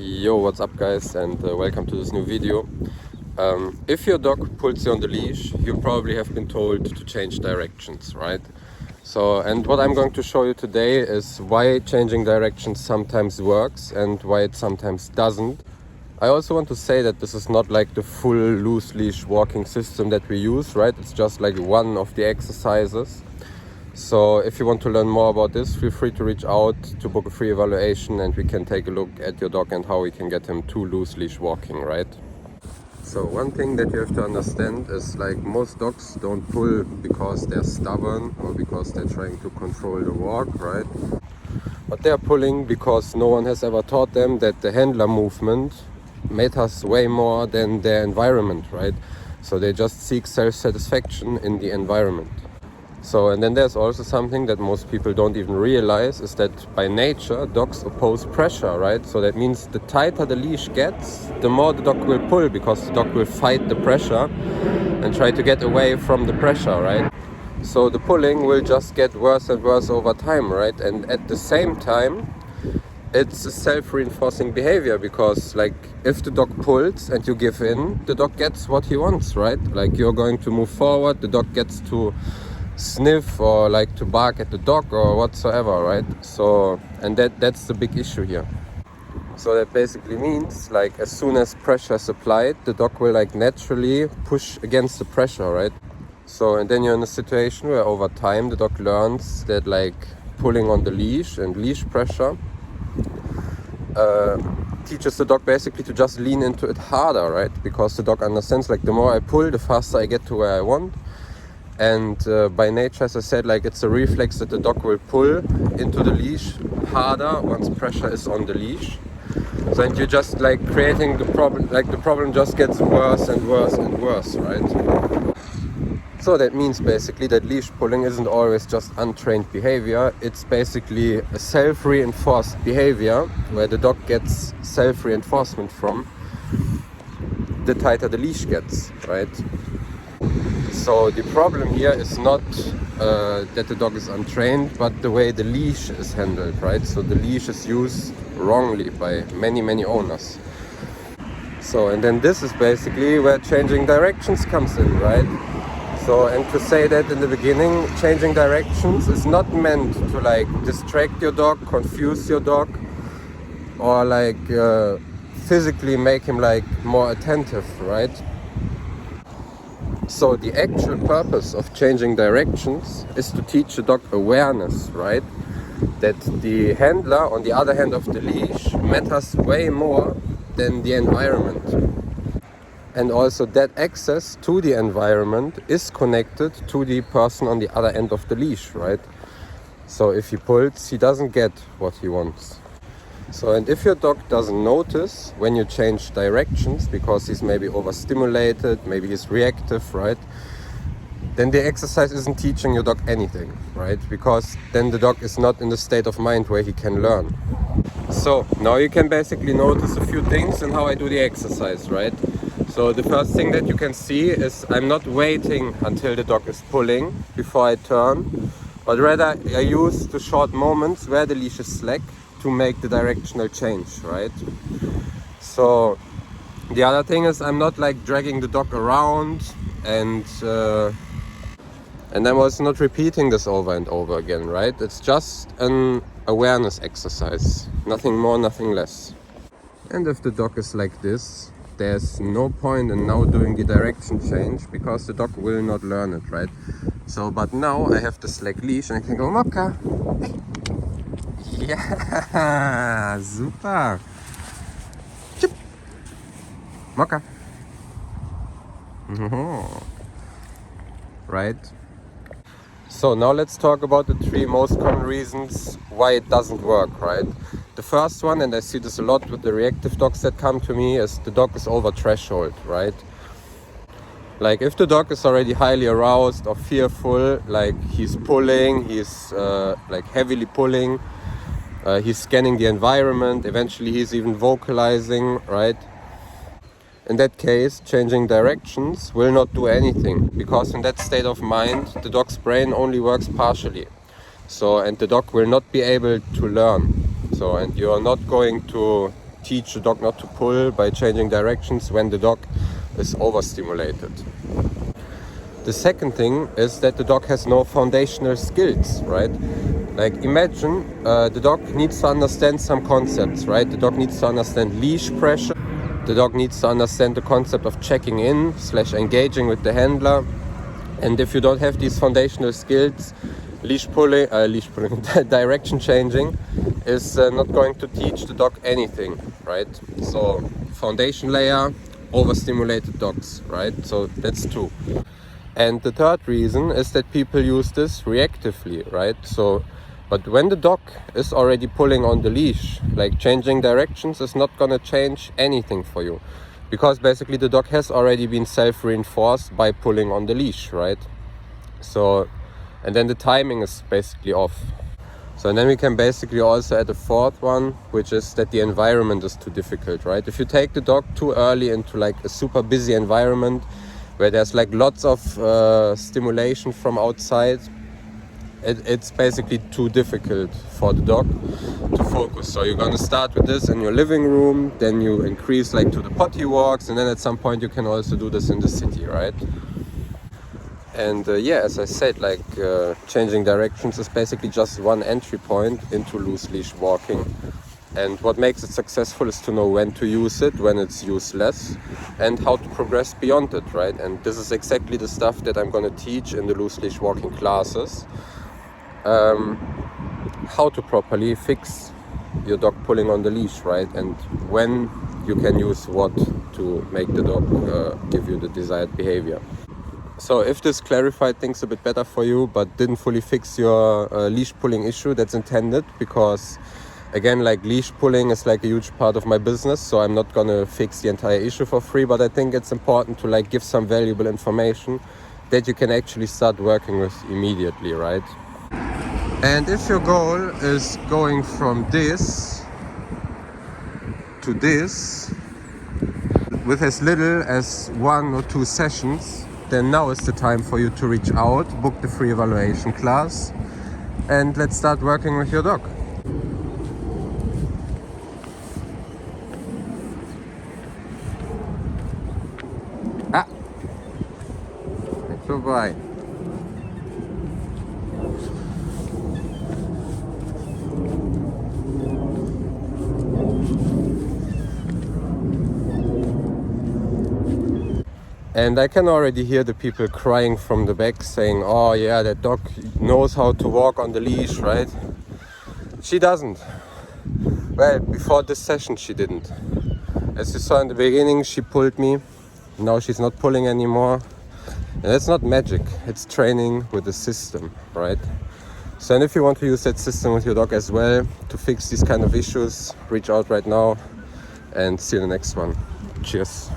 Yo, what's up guys, and welcome to this new video. If your dog pulls you on the leash, you probably have been told to change directions, right? And what I'm going to show you today is why changing directions sometimes works and why it sometimes doesn't. I also want to say that this is not like the full loose leash walking system that we use, right? It's just like one of the exercises. So if you want to learn more about this, feel free to reach out to book a free evaluation and we can take a look at your dog and how we can get him to loose leash walking, right? So one thing that you have to understand is like most dogs don't pull because they're stubborn or because they're trying to control the walk, right? But they're pulling because no one has ever taught them that the handler movement matters way more than their environment, right? So they just seek self-satisfaction in the environment. And then there's also something that most people don't even realize is that by nature, dogs oppose pressure, right? So that means the tighter the leash gets, the more the dog will pull because the dog will fight the pressure and try to get away from the pressure, right? So the pulling will just get worse and worse over time, right? And at the same time, it's a self-reinforcing behavior because like if the dog pulls and you give in, the dog gets what he wants, right? Like you're going to move forward, the dog gets to sniff or like to bark at the dog or whatsoever, right? And that's the big issue here. So that basically means like as soon as pressure is applied, the dog will like naturally push against the pressure, right? And then you're in a situation where over time the dog learns that like pulling on the leash and leash pressure teaches the dog basically to just lean into it harder, right? Because the dog understands like the more I pull, the faster I get to where I want. And by nature, as I said, like it's a reflex that the dog will pull into the leash harder once pressure is on the leash. So and you're just like creating the problem, like the problem just gets worse and worse and worse, right? So that means basically that leash pulling isn't always just untrained behavior. It's basically a self-reinforced behavior where the dog gets self-reinforcement from the tighter the leash gets, right? So the problem here is not that the dog is untrained, but the way the leash is handled, right? So the leash is used wrongly by many owners. And then this is basically where changing directions comes in, right? And to say that in the beginning, changing directions is not meant to like distract your dog, confuse your dog, or like physically make him like more attentive, right? So the actual purpose of changing directions is to teach the dog awareness, right? That the handler on the other hand of the leash matters way more than the environment. And also that access to the environment is connected to the person on the other end of the leash, right? So if he pulls, he doesn't get what he wants. And if your dog doesn't notice when you change directions because he's maybe overstimulated, maybe he's reactive, right? Then the exercise isn't teaching your dog anything, right? Because then the dog is not in the state of mind where he can learn. So now you can basically notice a few things in how I do the exercise, right? So the first thing that you can see is I'm not waiting until the dog is pulling before I turn, but rather I use the short moments where the leash is slack to make the directional change, right? So the other thing is I'm not like dragging the dog around and I'm also not repeating this over and over again, right? It's just an awareness exercise, nothing more, nothing less. And if the dog is like this, there's no point in now doing the direction change because the dog will not learn it, right? But now I have the slack leash and I can go, Moka. Ja, super. Chip. Moka. Right? So now let's talk about the 3 most common reasons why it doesn't work, right? The first one, and I see this a lot with the reactive dogs that come to me, is the dog is over threshold, right? Like if the dog is already highly aroused or fearful, like he's pulling, he's like heavily pulling, he's scanning the environment, eventually he's even vocalizing, right? In that case, changing directions will not do anything because in that state of mind, the dog's brain only works partially. And the dog will not be able to learn. And you are not going to teach the dog not to pull by changing directions when the dog is overstimulated. The second thing is that the dog has no foundational skills, right? Like imagine the dog needs to understand some concepts, right? The dog needs to understand leash pressure. The dog needs to understand the concept of checking in / engaging with the handler. And if you don't have these foundational skills, leash pulling, direction changing is not going to teach the dog anything, right? So foundation layer, overstimulated dogs, right? So that's two. And the third reason is that people use this reactively, right? So, but when the dog is already pulling on the leash, like changing directions is not gonna change anything for you. Because basically the dog has already been self-reinforced by pulling on the leash, right? So, and then the timing is basically off. So, and then we can basically also add a fourth one, which is that the environment is too difficult, right? If you take the dog too early into like a super busy environment where there's like lots of stimulation from outside, it's basically too difficult for the dog to focus. So you're gonna start with this in your living room, then you increase like to the potty walks, and then at some point you can also do this in the city, right? And yeah, as I said, like changing directions is basically just one entry point into loose leash walking. And what makes it successful is to know when to use it, when it's useless, and how to progress beyond it, right? And this is exactly the stuff that I'm gonna teach in the loose leash walking classes. How to properly fix your dog pulling on the leash, right? And when you can use what to make the dog give you the desired behavior. So if this clarified things a bit better for you, but didn't fully fix your leash pulling issue, that's intended, because again, like leash pulling is like a huge part of my business, so I'm not gonna fix the entire issue for free, but I think it's important to like give some valuable information that you can actually start working with immediately, right? And if your goal is going from this to this with as little as 1 or 2 sessions, then now is the time for you to reach out, book the free evaluation class, and let's start working with your dog. Ah, vorbei. And I can already hear the people crying from the back saying, oh yeah, that dog knows how to walk on the leash, right? She doesn't. Well, before this session she didn't. As you saw in the beginning, she pulled me. Now she's not pulling anymore. And that's not magic, it's training with a system, right? So, and if you want to use that system with your dog as well to fix these kind of issues, reach out right now and see you in the next one. Cheers.